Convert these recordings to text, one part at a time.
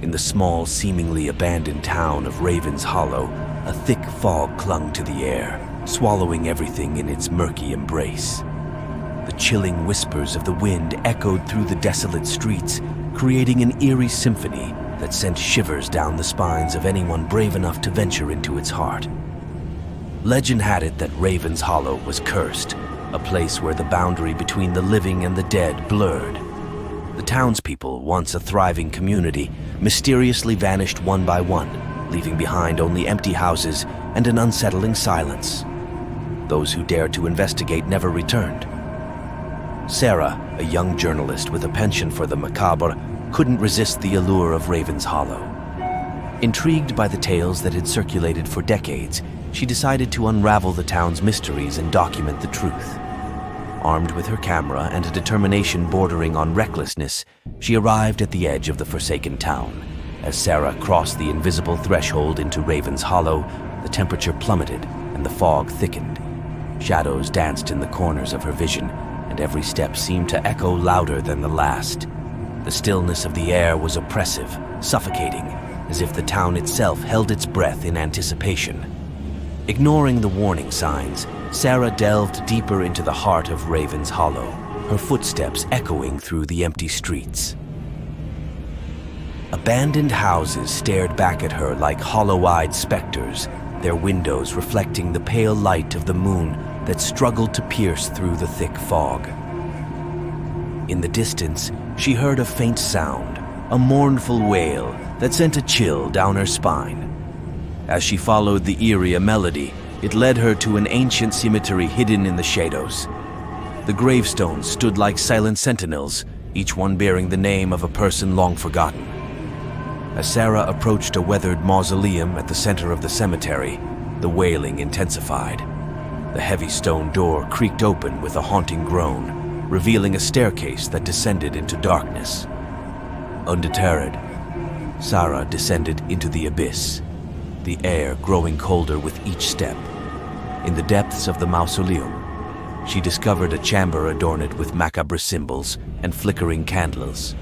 In the small, seemingly abandoned town of Ravens Hollow, a thick fog clung to the air, swallowing everything in its murky embrace. The chilling whispers of the wind echoed through the desolate streets, creating an eerie symphony that sent shivers down the spines of anyone brave enough to venture into its heart. Legend had it that Ravens Hollow was cursed, a place where the boundary between the living and the dead blurred. The townspeople, once a thriving community, mysteriously vanished one by one, leaving behind only empty houses and an unsettling silence. Those who dared to investigate never returned. Sarah, a young journalist with a penchant for the macabre, couldn't resist the allure of Ravens Hollow. Intrigued by the tales that had circulated for decades, she decided to unravel the town's mysteries and document the truth. Armed with her camera and a determination bordering on recklessness, she arrived at the edge of the forsaken town. As Sarah crossed the invisible threshold into Ravens Hollow, the temperature plummeted and the fog thickened. Shadows danced in the corners of her vision, and every step seemed to echo louder than the last. The stillness of the air was oppressive, suffocating, as if the town itself held its breath in anticipation. Ignoring the warning signs, Sarah delved deeper into the heart of Ravens Hollow, her footsteps echoing through the empty streets. Abandoned houses stared back at her like hollow-eyed specters, their windows reflecting the pale light of the moon that struggled to pierce through the thick fog. In the distance, she heard a faint sound, a mournful wail that sent a chill down her spine. As she followed the eerie melody, it led her to an ancient cemetery hidden in the shadows. The gravestones stood like silent sentinels, each one bearing the name of a person long forgotten. As Sarah approached a weathered mausoleum at the center of the cemetery, the wailing intensified. The heavy stone door creaked open with a haunting groan, revealing a staircase that descended into darkness. Undeterred, Sarah descended into the abyss, the air growing colder with each step. In the depths of the mausoleum, she discovered a chamber adorned with macabre symbols and flickering candles.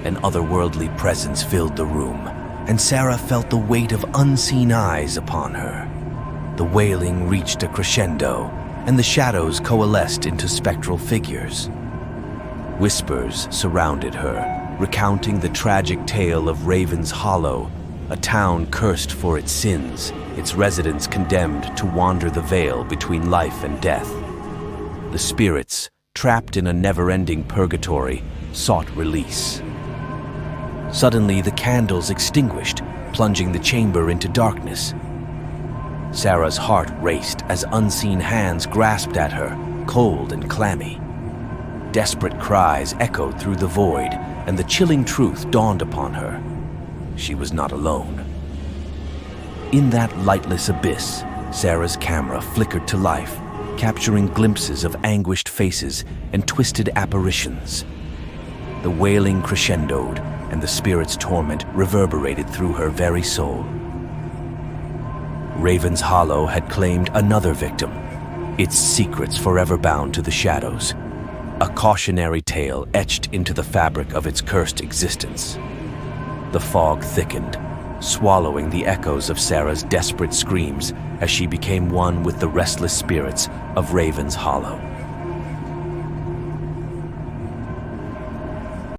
An otherworldly presence filled the room, and Sarah felt the weight of unseen eyes upon her. The wailing reached a crescendo, and the shadows coalesced into spectral figures. Whispers surrounded her, recounting the tragic tale of Ravens Hollow, a town cursed for its sins, its residents condemned to wander the veil between life and death. The spirits, trapped in a never-ending purgatory, sought release. Suddenly, the candles extinguished, plunging the chamber into darkness. Sarah's heart raced as unseen hands grasped at her, cold and clammy. Desperate cries echoed through the void, and the chilling truth dawned upon her. She was not alone. In that lightless abyss, Sarah's camera flickered to life, capturing glimpses of anguished faces and twisted apparitions. The wailing crescendoed, and the spirit's torment reverberated through her very soul. Ravens Hollow had claimed another victim, its secrets forever bound to the shadows, a cautionary tale etched into the fabric of its cursed existence. The fog thickened, swallowing the echoes of Sarah's desperate screams as she became one with the restless spirits of Ravens Hollow.